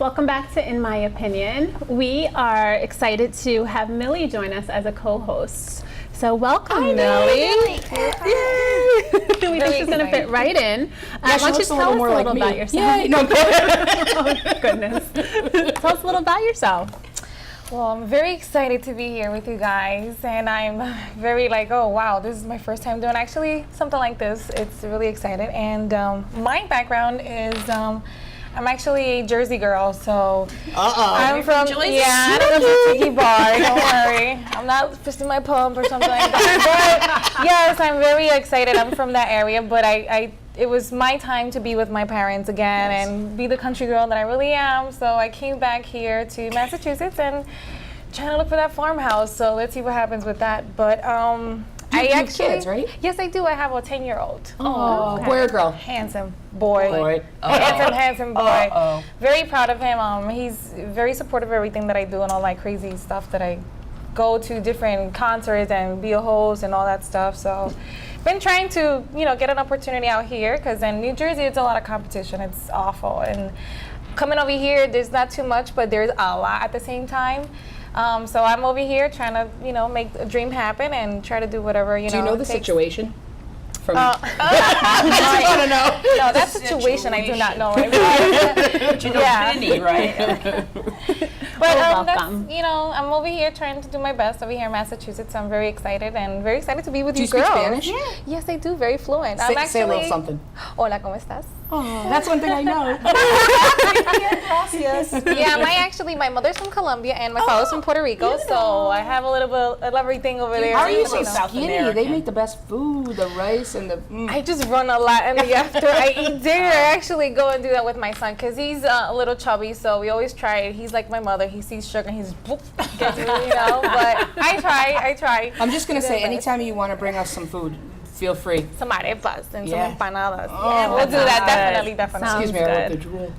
welcome back to In My Opinion. We are excited to have Millie join us as a co-host. So welcome, Millie. Yay! We think she's going to fit right in. Why don't you tell us a little about yourself? Yay, no, oh, goodness. Tell us a little about yourself. Well, I'm very excited to be here with you guys, and I'm very oh wow, this is my first time doing actually something like this. It's really excited, and my background is I'm actually a Jersey girl, so I'm from I don't go to Tiki Bar. Don't worry, I'm not fisting my pump or something like that. But yes, I'm very excited. I'm from that area, but it was my time to be with my parents again and be the country girl that I really am. So I came back here to Massachusetts and trying to look for that farmhouse. So let's see what happens with that. But you have kids, right? Yes, I do. I have a 10-year-old. Oh, boy or girl? Handsome boy. Uh-oh. Handsome boy. Uh-oh. Very proud of him. He's very supportive of everything that I do and all my crazy stuff that I go to different concerts and be a host and all that stuff. So been trying to, get an opportunity out here because in New Jersey, it's a lot of competition. It's awful. And coming over here, there's not too much, but there's a lot at the same time. So I'm over here trying to, make a dream happen and try to do whatever, Do you know the situation? From I want to know. No, that situation I do not know. But you know Vinny, right? But I'm over here trying to do my best over here in Massachusetts. I'm very excited and very excited to be with you girls. Do you speak Spanish? Yeah. Yes, I do. Very fluent. Say a little something. Hola, ¿cómo estás? Oh, that's one thing I know. Yeah, my mother's from Colombia and my father's from Puerto Rico, so I have a little bit of everything over there. How are you so South skinny? American. They make the best food, the rice and the. I just run a lot, and after I eat dinner, I actually go and do that with my son because he's a little chubby. So we always try it. He's like my mother. He sees sugar and he's gets me, But I try. I'm just gonna say, anytime you want to bring us some food, feel free. Some arepas and some empanadas. Oh, yeah, we'll do that definitely. Excuse me, I wrote the drool.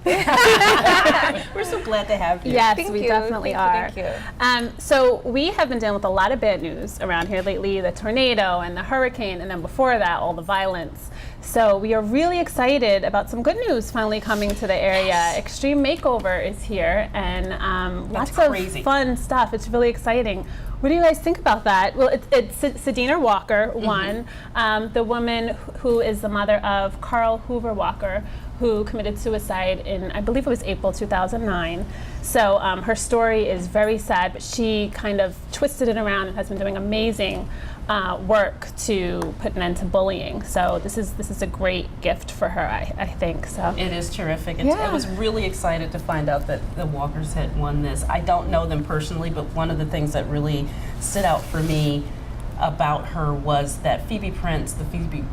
We're so glad to have you. Yes, Thank we you. definitely are. Thank you. So we have been dealing with a lot of bad news around here lately, the tornado and the hurricane, and then before that, all the violence. So we are really excited about some good news finally coming to the area. Yes. Extreme Makeover is here, and lots of fun stuff. It's really exciting. What do you guys think about that? Well, it's Sedina Walker won, the woman who is the mother of Carl Hoover Walker, who committed suicide in, I believe it was April 2009. So her story is very sad, but she kind of twisted it around and has been doing amazing work to put an end to bullying. So this is a great gift for her, I think. So it is terrific. I was really excited to find out that the Walkers had won this. I don't know them personally, but one of the things that really stood out for me about her was that the Phoebe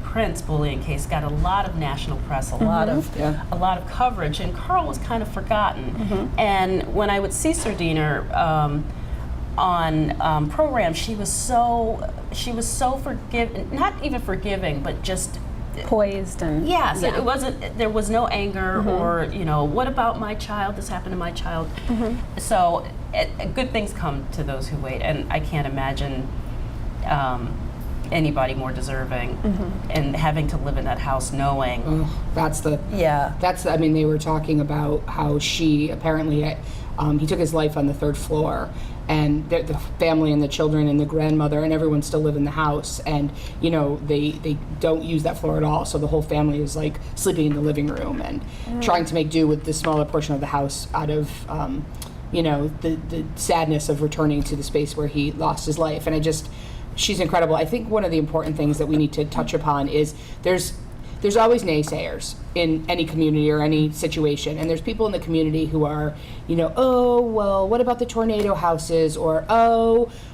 Prince bullying case got a lot of national press, a lot of coverage, and Carl was kind of forgotten. And when I would see Sedina on programs, she was so forgiving, not even forgiving, but just poised and it wasn't. There was no anger or what about my child? This happened to my child. So good things come to those who wait, and I can't imagine anybody more deserving and having to live in that house knowing I mean, they were talking about how she apparently he took his life on the 3rd floor, and the family and the children and the grandmother and everyone still live in the house, and they don't use that floor at all, so the whole family is like sleeping in the living room and trying to make do with the smaller portion of the house out of the sadness of returning to the space where he lost his life. And she's incredible. I think one of the important things that we need to touch upon is there's always naysayers in any community or any situation, and there's people in the community who are, oh, well, what about the tornado houses, or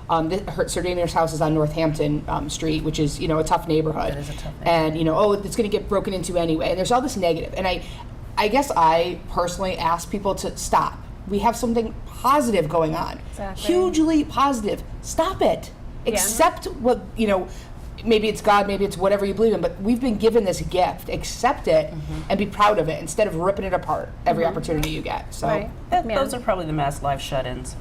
Sedina's house is on Northampton Street, which is, a tough neighborhood. That is a tough neighborhood. And, it's going to get broken into anyway, and there's all this negative. And I guess I personally ask people to stop. We have something positive going on. Exactly. Hugely positive. Stop it. Accept what, maybe it's God, maybe it's whatever you believe in, but we've been given this gift. Accept it and be proud of it instead of ripping it apart every opportunity you get. So right. those are probably the mass live shut-ins.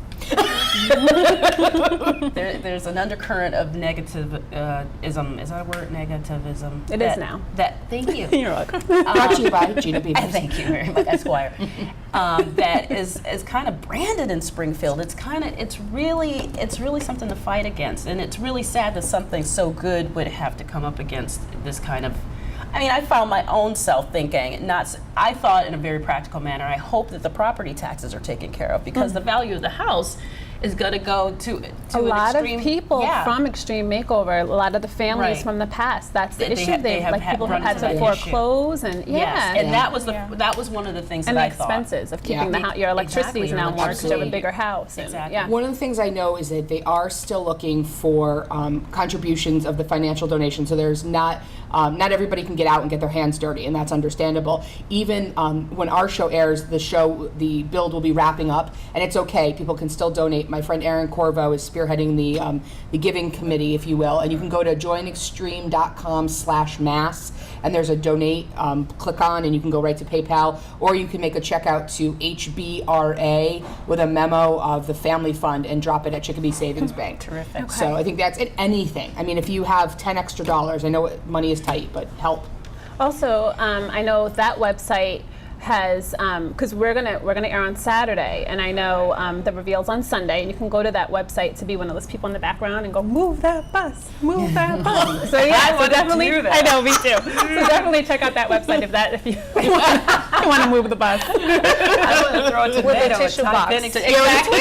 There's an undercurrent of negativism. Is that a word? Negativism. It is now. Thank you. You're welcome. Brought to you by Gina Beavers. Thank you very much, Esquire. That is kind of branded in Springfield. It's really something to fight against, and it's really sad that something so good would have to come up against this kind of. I mean, I found my own self thinking, I thought in a very practical manner, I hope that the property taxes are taken care of because the value of the house is going to go to a lot of extreme, people from Extreme Makeover, a lot of the families Right. from the past, that's the They issue. have- they have people run have had into to that issue. foreclose and Yes, and that was Yeah. that was one of the things and that the I thought. expenses of keeping Yeah. your electricity is Exactly, now your more because you have a electricity. bigger house. And, Exactly. yeah. One of the things I know is that they are still looking for contributions of the financial donation. So there's not everybody can get out and get their hands dirty, and that's understandable. Even when our show airs, the build will be wrapping up, and it's okay. People can still donate. My friend Erin Corvo is spearheading the giving committee, if you will, and you can go to joinextreme.com/mass, and there's a donate. Click on, and you can go right to PayPal, or you can make a check out to HBRA with a memo of the family fund and drop it at Chicopee Savings Bank. Terrific. Okay. So I think that's it. Anything. I mean, if you have $10 extra, I know money is tight, but help. Also, I know that website has because we're gonna air on Saturday, and I know the reveal's on Sunday, and you can go to that website to be one of those people in the background and go move that bus, move that bus. So yeah, so wanna definitely, do that. I know, me too. So definitely check out that website if you want to move the bus. I want to throw a tomato With a at tissue Todd box. Bennington. Exactly.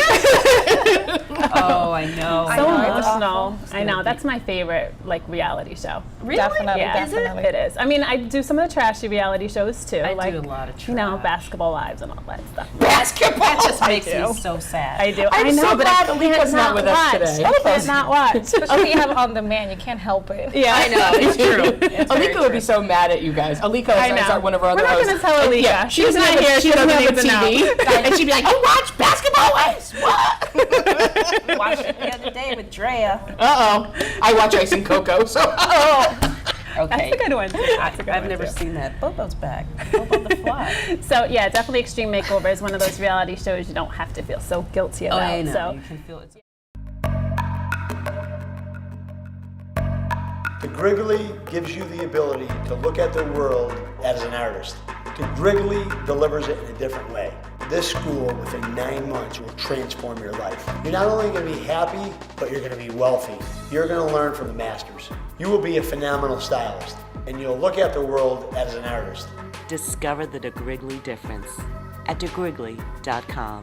Oh, I know. So know, it's emotional. awful. I know. That's my favorite reality show. Really? Definitely, Yeah, definitely. It is. I mean, I do some of the trashy reality shows too. I like, do a lot of You know, trash. Basketball Wives and all that stuff. Basketball. That just makes do. me so sad. I do. I'm I know, so but glad I Alika's can't not with us watch. today. I can't not watch. Especially you have it on demand, you can't help it. Yeah, I know, it's true. It's very Alika would be true. so mad at you guys. Alika I is know. one of our other We're not hosts. gonna tell And, Alika. yeah, She's doesn't not have a- here. She She doesn't doesn't have a even TV. And she'd be like, "Oh, watch Basketball Wives." What? Watched it the other day with Drea. I watch Ice and Coco, so Okay. That's a good one. Too. That's a good I've one, never too. seen that. Bobo's back. Bobo the Fly. So yeah, definitely Extreme Makeover is one of those reality shows you don't have to feel so guilty about. I know. So You can feel it. The Griggly gives you the ability to look at the world as an artist. The Griggly delivers it in a different way. This school, within 9 months, will transform your life. You're not only going to be happy, but you're going to be wealthy. You're going to learn from the masters. You will be a phenomenal stylist, and you'll look at the world as an artist. Discover the DeGriggly difference at degriggly.com.